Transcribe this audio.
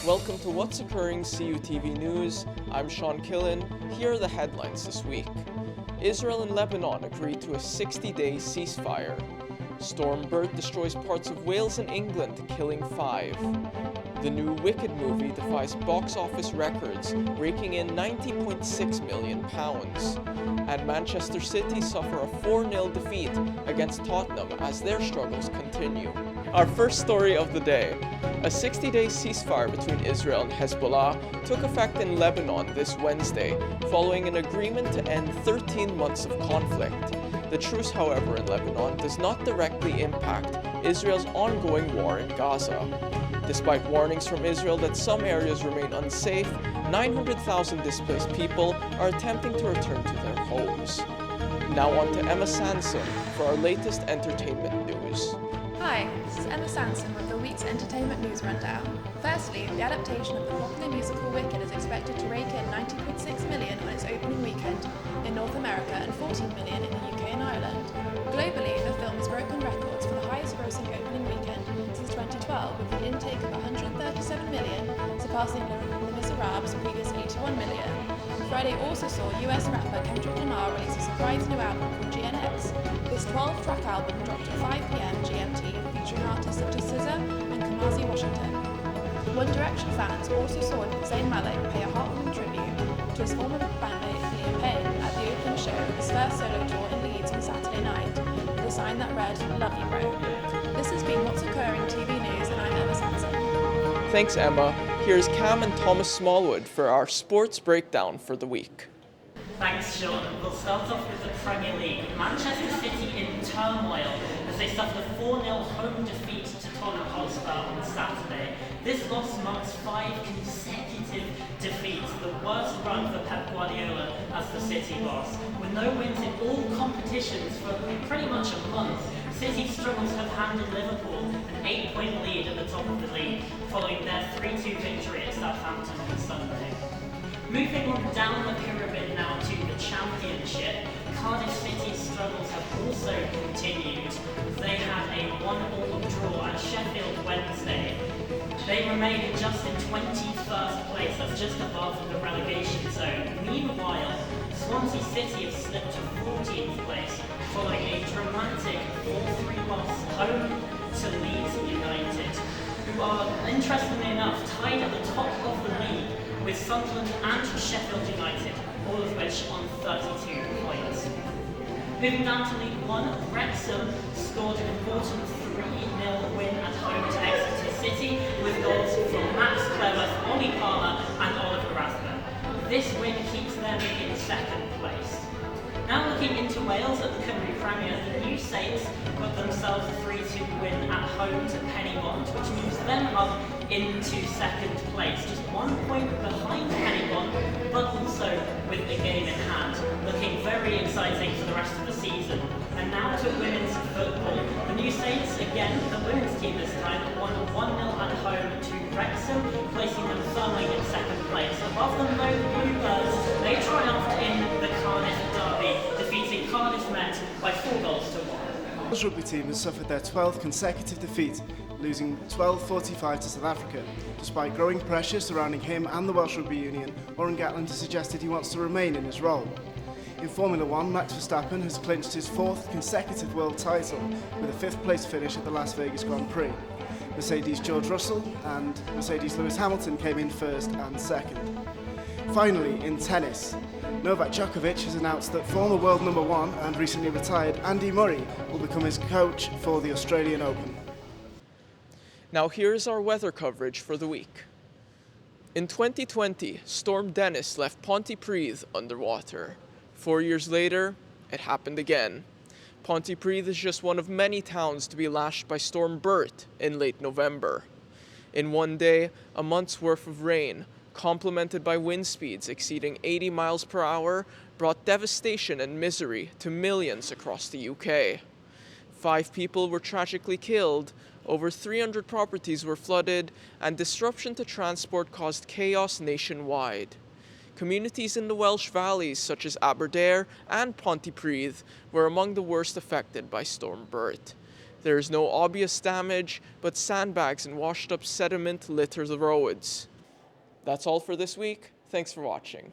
Welcome to What's Occurring CUTV News. I'm Sean Killen. Here are the headlines this week. Israel and Lebanon agreed to a 60-day ceasefire. Storm Bert destroys parts of Wales and England, killing 5. The new Wicked movie defies box office records, raking in £90.6 million. And Manchester City suffer a 4-0 defeat against Tottenham as their struggles continue. Our first story of the day. A 60-day ceasefire between Israel and Hezbollah took effect in Lebanon this Wednesday, following an agreement to end 13 months of conflict. The truce, however, in Lebanon does not directly impact Israel's ongoing war in Gaza. Despite warnings from Israel that some areas remain unsafe, 900,000 displaced people are attempting to return to their homes. Now on to Emma Sansum for our latest entertainment news. Hi, this is Emma Sansum with the week's entertainment news rundown. Firstly, the adaptation of the popular musical Wicked is expected to rake in $90.6 million on its opening weekend in North America and $14 million in the UK and Ireland. Globally, the film has broken records for the highest grossing opening weekend since 2012 with an intake of $137 million, surpassing Les Miserables' previous $81 million. Friday also saw US rapper Kendrick Lamar release a surprise new album called GNX. This 12-track album dropped at 5 p.m. GMT, featuring artists such as SZA and Kamasi Washington. One Direction fans also saw Zayn Malik pay a heartwarming tribute to his former bandmate Liam Payne at the opening show of his first solo tour in Leeds on Saturday night, with a sign that read, "Love you, bro." This has been What's Occurring TV News, and I'm Emma Sansum. Thanks, Emma. Here's Cam and Thomas Smallwood for our sports breakdown for the week. Thanks, Sean. We'll start off with the Premier League. Manchester City in turmoil as they suffered a 4-0 home defeat to Tottenham Hotspur on Saturday. This loss marks 5 consecutive defeats, the worst run for Pep Guardiola as the City boss. With no wins in all competitions for pretty much a month, City struggles have handed Liverpool an 8-point lead at the top of the league, following their 3-2 victory at Southampton on Sunday. Moving on down the pyramid now to the Championship, Cardiff City's struggles have also continued. They had a 1-1 draw at Sheffield Wednesday. They remain just in 21st place, that's just above the relegation zone. Meanwhile, Swansea City have slipped to 14th place, following a dramatic 4-3 loss home to Leeds United, who are, interestingly enough, tied at the top of the league with Sunderland and Sheffield United, all of which on 32 points. Moving down to League One, Wrexham scored an important 3-0 win at home to Exeter City with goals from Max Cleworth, Ollie Palmer and Oliver Rathman. This win keeps them in second place. Now looking into Wales at the Cymru Premier, the New Saints got themselves a 3-2 win at home to Pennybont, which moves them up into second place, just 1 point behind Pennybont, but also with the game in hand, looking very exciting for the rest of the season. And now to women's football. The New Saints, again, the women's team this time, won 1-0 at home to Wrexham, placing them firmly in second place. Above them, though, the Bluebirds, they triumphed in the Cardiff derby, defeating Cardiff Met by 4 goals to 1. The Welsh rugby team has suffered their 12th consecutive defeat, losing 12-45 to South Africa, despite growing pressure surrounding him and the Welsh Rugby Union. Warren Gatland has suggested he wants to remain in his role. In Formula 1, Max Verstappen has clinched his 4th consecutive world title with a 5th place finish at the Las Vegas Grand Prix. Mercedes' George Russell and Mercedes' Lewis Hamilton came in 1st and 2nd. Finally, in tennis, Novak Djokovic has announced that former world number 1 and recently retired Andy Murray will become his coach for the Australian Open. Now here's our weather coverage for the week. In 2020, Storm Dennis left Pontypridd underwater. 4 years later, it happened again. Pontypridd is just one of many towns to be lashed by Storm Bert in late November. In one day, a month's worth of rain, complemented by wind speeds exceeding 80 miles per hour, brought devastation and misery to millions across the UK. 5 people were tragically killed, over 300 properties were flooded, and disruption to transport caused chaos nationwide. Communities in the Welsh valleys such as Aberdare and Pontypridd were among the worst affected by Storm Bert. There is no obvious damage, but sandbags and washed up sediment litter the roads. That's all for this week. Thanks for watching.